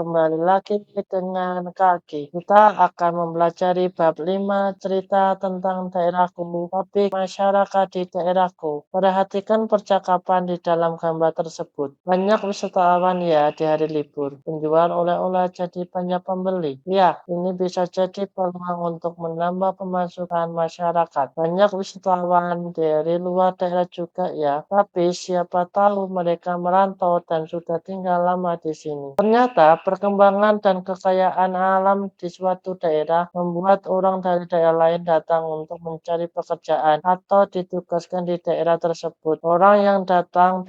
Kembali lagi dengan Kaki. Kita akan mempelajari bab 5 cerita tentang daerahku, topik masyarakat di daerahku. Perhatikan percakapan di dalam gambar tersebut. Banyak wisatawan ya di hari libur. Penjual oleh-oleh jadi banyak pembeli. Ya, ini bisa jadi peluang untuk menambah pemasukan masyarakat. Banyak wisatawan dari luar daerah juga ya. Tapi siapa tahu mereka merantau dan sudah tinggal lama di sini. Ternyata perkembangan dan kekayaan alam di suatu daerah membuat orang dari daerah lain datang untuk mencari pekerjaan atau ditugaskan di daerah tersebut. Orang yang datang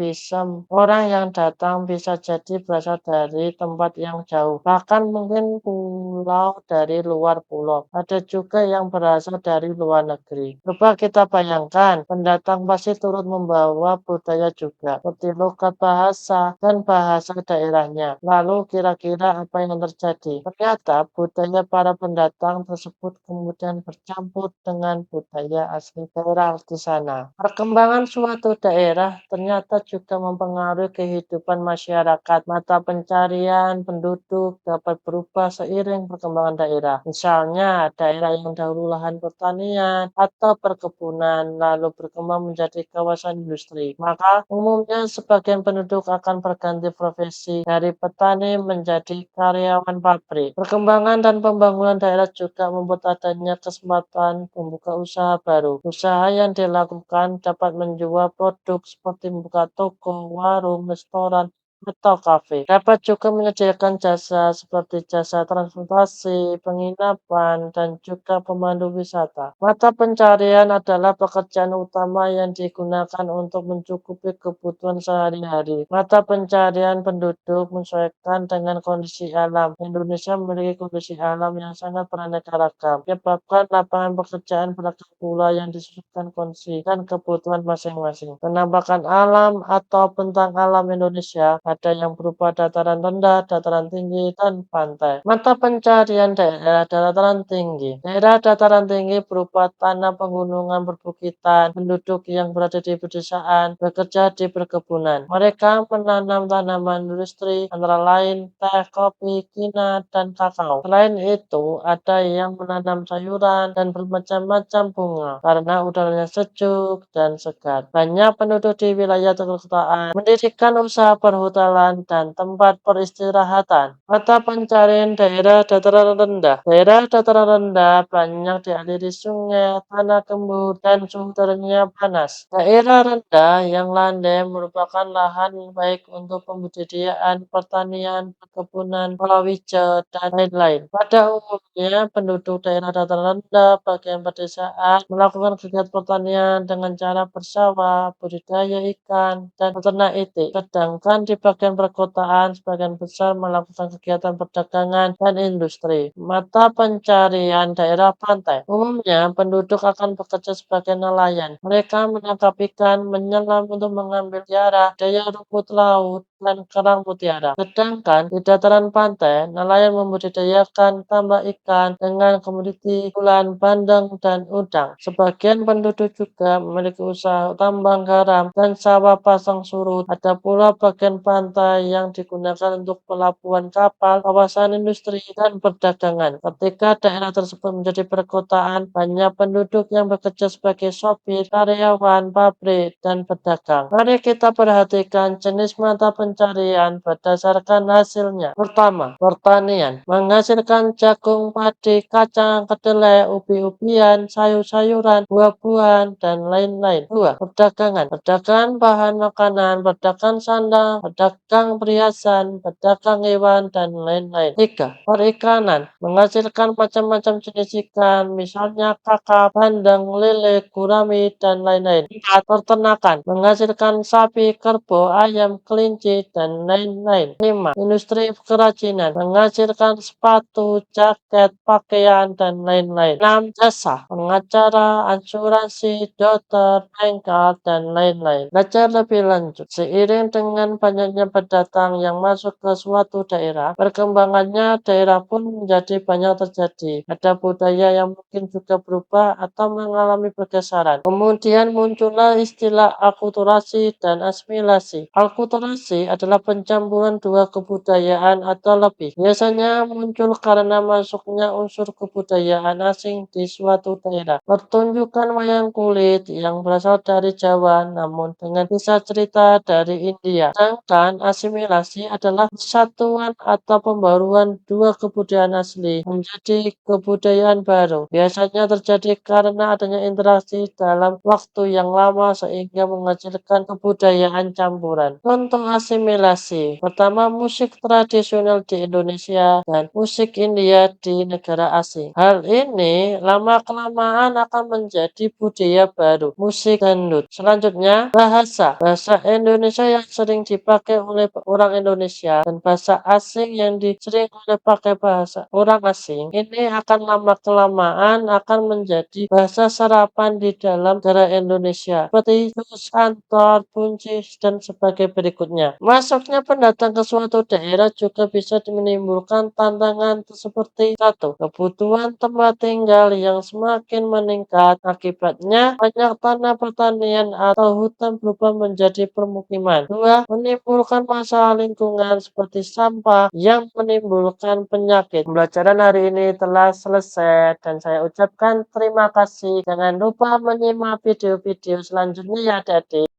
bisa jadi berasal dari tempat yang jauh, bahkan mungkin pulau dari luar pulau. Ada juga yang berasal dari luar negeri. Coba kita bayangkan, pendatang pasti turut membawa budaya juga, seperti logat bahasa dan bahasa daerahnya. Lalu kira-kira apa yang terjadi? Ternyata budaya para pendatang tersebut kemudian bercampur dengan budaya asli daerah di sana. Perkembangan suatu daerah ternyata juga mempengaruhi kehidupan masyarakat. Mata pencarian penduduk dapat berubah seiring perkembangan daerah. Misalnya, daerah yang dahulu lahan pertanian atau perkebunan lalu berkembang menjadi kawasan industri. Maka umumnya sebagian penduduk akan berganti profesi dari petani menjadi karyawan pabrik. Perkembangan dan pembangunan daerah juga membuat adanya kesempatan membuka usaha baru. Usaha yang dilakukan dapat menjual produk seperti membuka toko, warung, restoran, atau kafe. Dapat juga menyediakan jasa seperti jasa transportasi, penginapan, dan juga pemandu wisata. Mata pencarian adalah pekerjaan utama yang digunakan untuk mencukupi kebutuhan sehari-hari. Mata pencarian penduduk menyesuaikan dengan kondisi alam. Indonesia memiliki kondisi alam yang sangat beraneka ragam, menyebabkan lapangan pekerjaan beragam pula yang disesuaikan kondisi dan kebutuhan masing-masing. Penampakan alam atau bentang alam Indonesia ada yang berupa dataran rendah, dataran tinggi, dan pantai. Mata pencarian daerah dataran tinggi. Daerah dataran tinggi berupa tanah pegunungan perbukitan, penduduk yang berada di pedesaan, bekerja di perkebunan. Mereka menanam tanaman industri, antara lain teh, kopi, kina, dan kakao. Selain itu, ada yang menanam sayuran dan bermacam-macam bunga, karena udaranya sejuk dan segar. Banyak penduduk di wilayah perkotaan mendirikan usaha perhotelan dan tempat peristirahatan. Mata pencarian daerah dataran rendah. Daerah dataran rendah banyak dialiri sungai, tanah gembur, dan suhu udaranya panas. Daerah rendah yang landai merupakan lahan yang baik untuk pembudidayaan, pertanian, perkebunan, palawija, dan lain-lain. Pada umumnya, penduduk daerah dataran rendah bagian pedesaan melakukan kegiatan pertanian dengan cara bersawah, budidaya ikan, dan beternak itik. Sedangkan di bagian perkotaan, sebagian besar melakukan kegiatan perdagangan dan industri. Mata pencarian daerah pantai. Umumnya, penduduk akan bekerja sebagai nelayan. Mereka menangkap ikan, menyelam untuk mengambil tiara, daya rumput laut, dan kerang mutiara. Sedangkan di dataran pantai, nelayan membudidayakan tambak ikan dengan komoditi bulan, bandeng, dan udang. Sebagian penduduk juga memiliki usaha tambang garam dan sawah pasang surut. Ada pula bagian pantai yang digunakan untuk pelabuhan kapal, kawasan industri, dan perdagangan. Ketika daerah tersebut menjadi perkotaan, banyak penduduk yang bekerja sebagai sopir, karyawan, pabrik, dan pedagang. Mari kita perhatikan jenis mata pencarian berdasarkan hasilnya. Pertama, pertanian. Menghasilkan jagung, padi, kacang, kedelai, ubi-ubian, sayur-sayuran, buah-buahan, dan lain-lain. Dua, perdagangan. Perdagangan bahan makanan, pedagang sandang, pedagang perhiasan, pedagang hewan, dan lain-lain. Tiga, perikanan. Menghasilkan macam-macam jenis ikan, misalnya kakap, bandeng, lele, gurami, dan lain-lain. Empat, peternakan. Menghasilkan sapi, kerbau, ayam, kelinci, dan lain-lain. Lima, industri kerajinan. Menghasilkan sepatu, jaket, pakaian, dan lain-lain. Enam, jasa. Pengacara, asuransi, dokter, bengkel, dan lain-lain. Belajar lebih lanjut. Seiring dengan banyaknya pendatang yang masuk ke suatu daerah, perkembangannya daerah pun menjadi banyak terjadi. Ada budaya yang mungkin juga berubah atau mengalami pergeseran. Kemudian muncullah istilah akulturasi dan asimilasi. Akulturasi adalah pencampuran dua kebudayaan atau lebih. Biasanya muncul karena masuknya unsur kebudayaan asing di suatu daerah. Pertunjukan wayang kulit yang berasal dari Jawa namun dengan kisah cerita dari India. Sedangkan asimilasi adalah persatuan atau pembaruan dua kebudayaan asli menjadi kebudayaan baru. Biasanya terjadi karena adanya interaksi dalam waktu yang lama sehingga menghasilkan kebudayaan campuran. Contoh asimilasi. Pertama, musik tradisional di Indonesia dan musik India di negara asing. Hal ini lama-kelamaan akan menjadi budaya baru, musik dangdut. Selanjutnya, bahasa. Bahasa Indonesia yang sering dipakai oleh orang Indonesia dan bahasa asing yang sering oleh pakai bahasa orang asing. Ini akan lama-kelamaan akan menjadi bahasa serapan di dalam negara Indonesia. Seperti terus kantor, buncis, dan sebagai berikutnya. Masuknya pendatang ke suatu daerah juga bisa menimbulkan tantangan seperti satu, kebutuhan tempat tinggal yang semakin meningkat. Akibatnya, banyak tanah pertanian atau hutan berubah menjadi permukiman. Dua, menimbulkan masalah lingkungan seperti sampah yang menimbulkan penyakit. Pembelajaran hari ini telah selesai dan saya ucapkan terima kasih. Jangan lupa menyimak video-video selanjutnya ya adik-adik.